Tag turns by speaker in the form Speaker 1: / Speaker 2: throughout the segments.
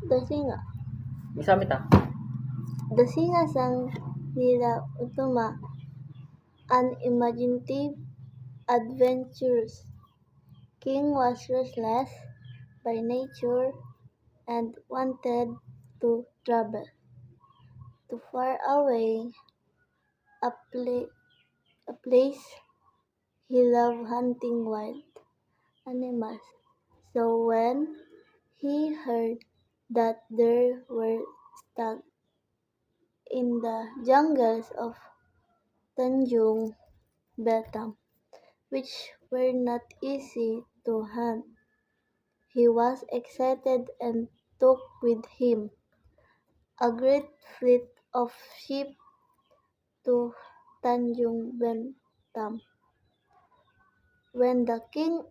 Speaker 1: Dasinga.
Speaker 2: Misamit ah.
Speaker 1: Dasinga sang nila utuma an imaginative, adventurous king was restless by nature and wanted to travel to far away, a place he loved hunting wild animals. So when he heard that there were stags in the jungles of Tanjung Batam, which were not easy to hunt, he was excited and took with him a great fleet of ships to Tanjung Batam. When the king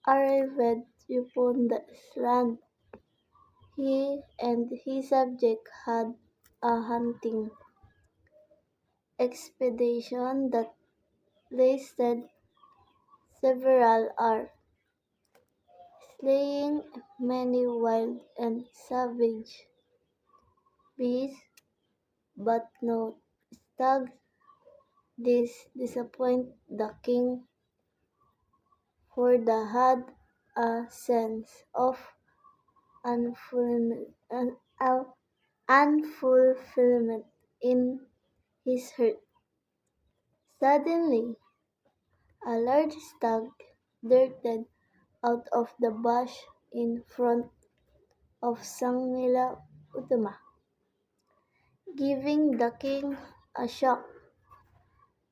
Speaker 1: arrived upon the land, he and his subjects had a hunting expedition that lasted several hours, slaying many wild and savage beasts, but no stags. This disappointed the king, for he had a sense of unfulfillment in his heart. Suddenly, a large stag darted out of the bush in front of Sang Nila Utama, giving the king a shock.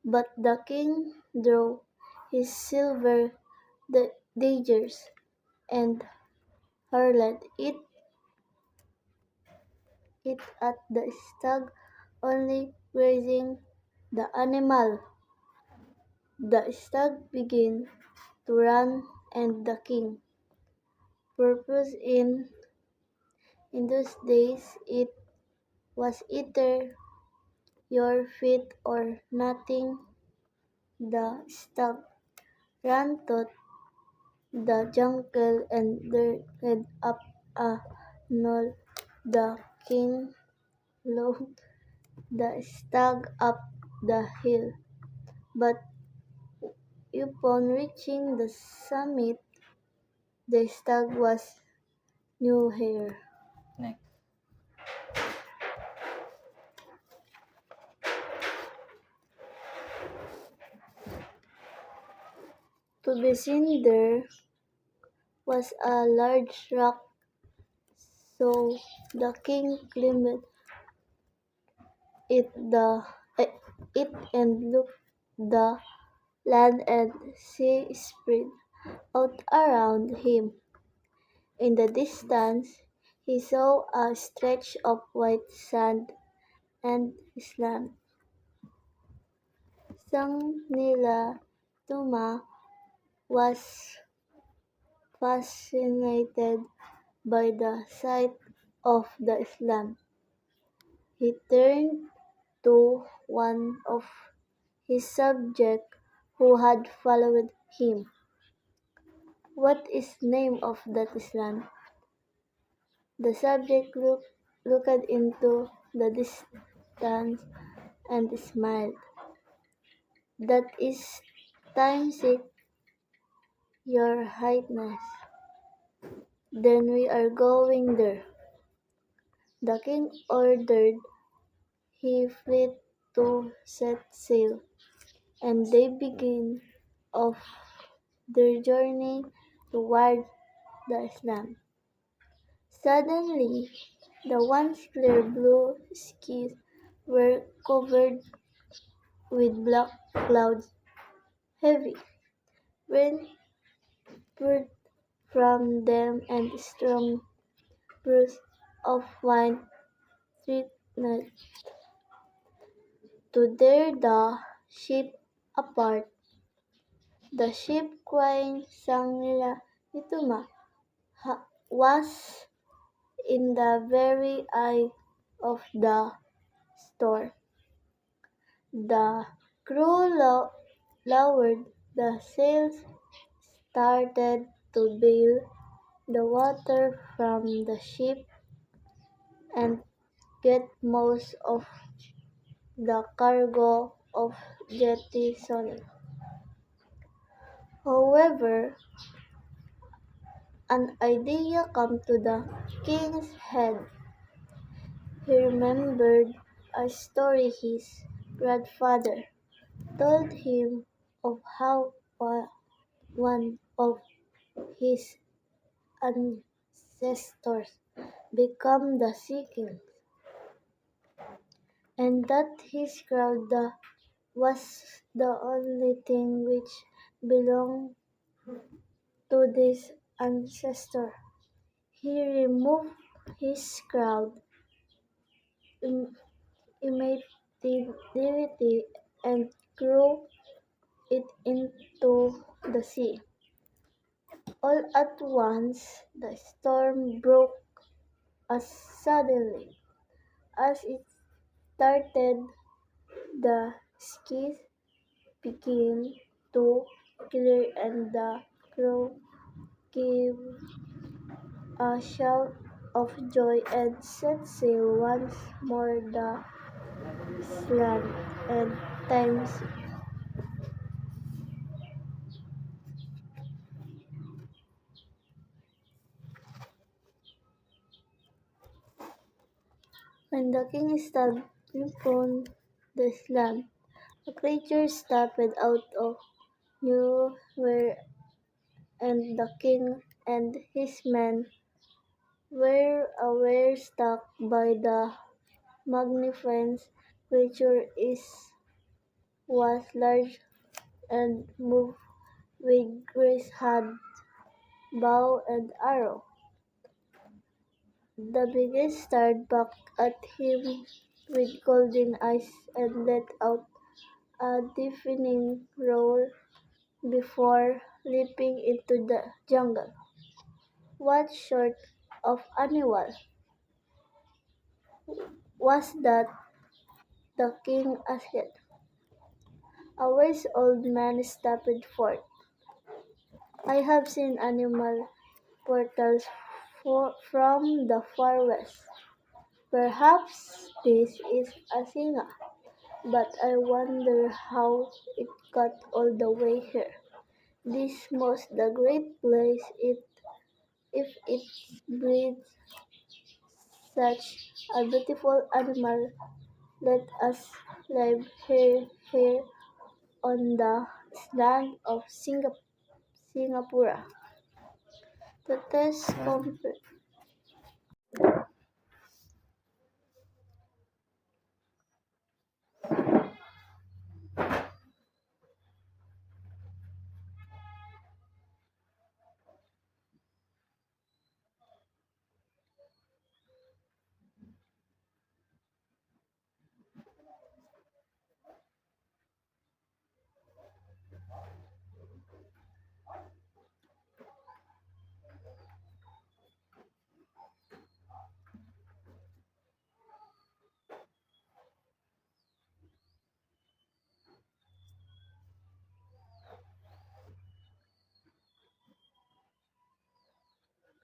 Speaker 1: But the king drew his silver daggers and hurled it at the stag, only grazing the animal. The stag began to run, and the king purposed in those days it was either your feet or nothing. The stag ran to the jungle and darted up a knoll. The king looked the stag up the hill, but upon reaching the summit, the stag was nowhere.
Speaker 2: Next.
Speaker 1: To be seen there was a large rock, so the king climbed it and looked the land and sea spread out around him. In the distance, he saw a stretch of white sand and land. Sang Nila Tuma was fascinated by the sight of the land. He turned to one of his subjects who had followed him. "What is the name of that island?" The subject looked into the distance and smiled. "That is Timesik, your highness. Then we are going there." The king ordered his fleet to set sail, and they began off their journey toward the island. Suddenly, the once clear blue skies were covered with black clouds. Heavy rain poured from them, and strong bursts of wind threatened to tear the ship apart. The ship, crying Sang Nila Ituma, was in the very eye of the storm. The crew lowered the sails, started to bail the water from the ship, and get most of the cargo of jettisoning. However, an idea came to the king's head. He remembered a story his grandfather told him of how one of his ancestors became the sea king, and that his crown was the only thing which belonged to this ancestor. He removed his crown immediately and threw it into the sea. All at once the storm broke as suddenly as it started. The skies began to clear and the crew gave a shout of joy and set sail once more the land and times. When the king stood upon the land, a creature stepped out of nowhere, and the king and his men were struck by the magnificent creature. It was large and moved with grace, had bow and arrow. The beast stared back at him with golden eyes and let out a deafening roar before leaping into the jungle. What sort of animal was that? The king asked. A wise old man stepped forth. I have seen animal portals from the far west. Perhaps this is a singer, but I wonder how it got all the way here. This must the great place if it breeds such a beautiful animal. Let us live here on the island of Singapore. The test complete.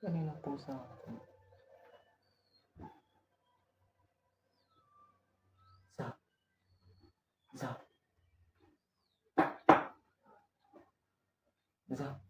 Speaker 2: Kanina pusa. Zap, zap, zap.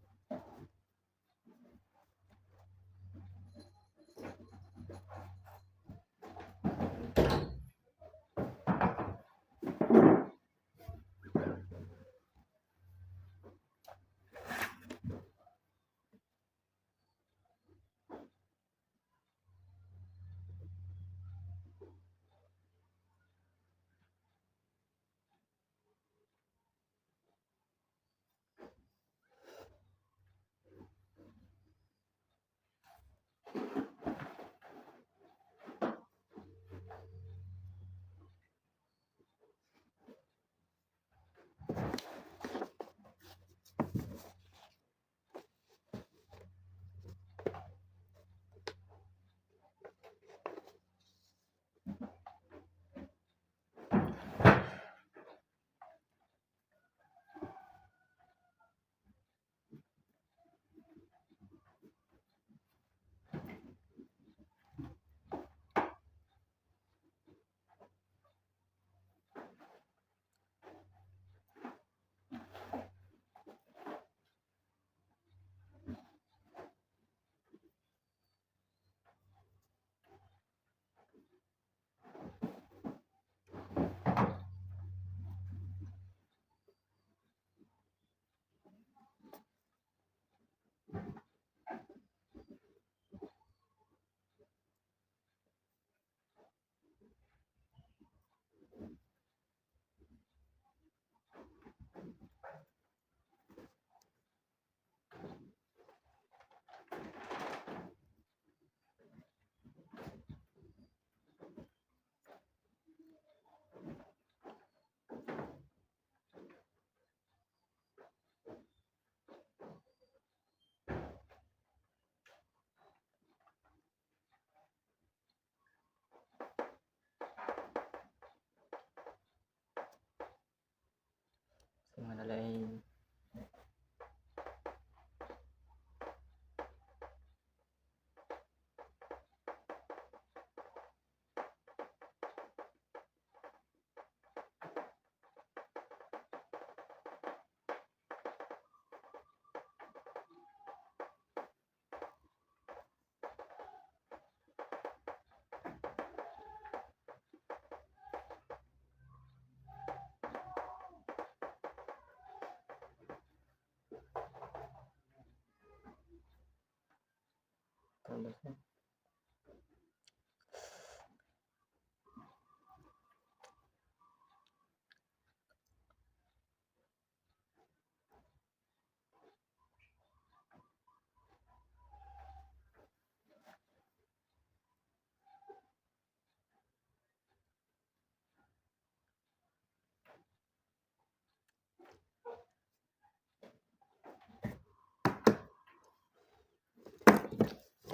Speaker 2: lasang.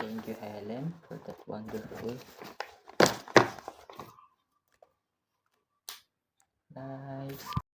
Speaker 2: Thank you, Helen, for that wonderful nice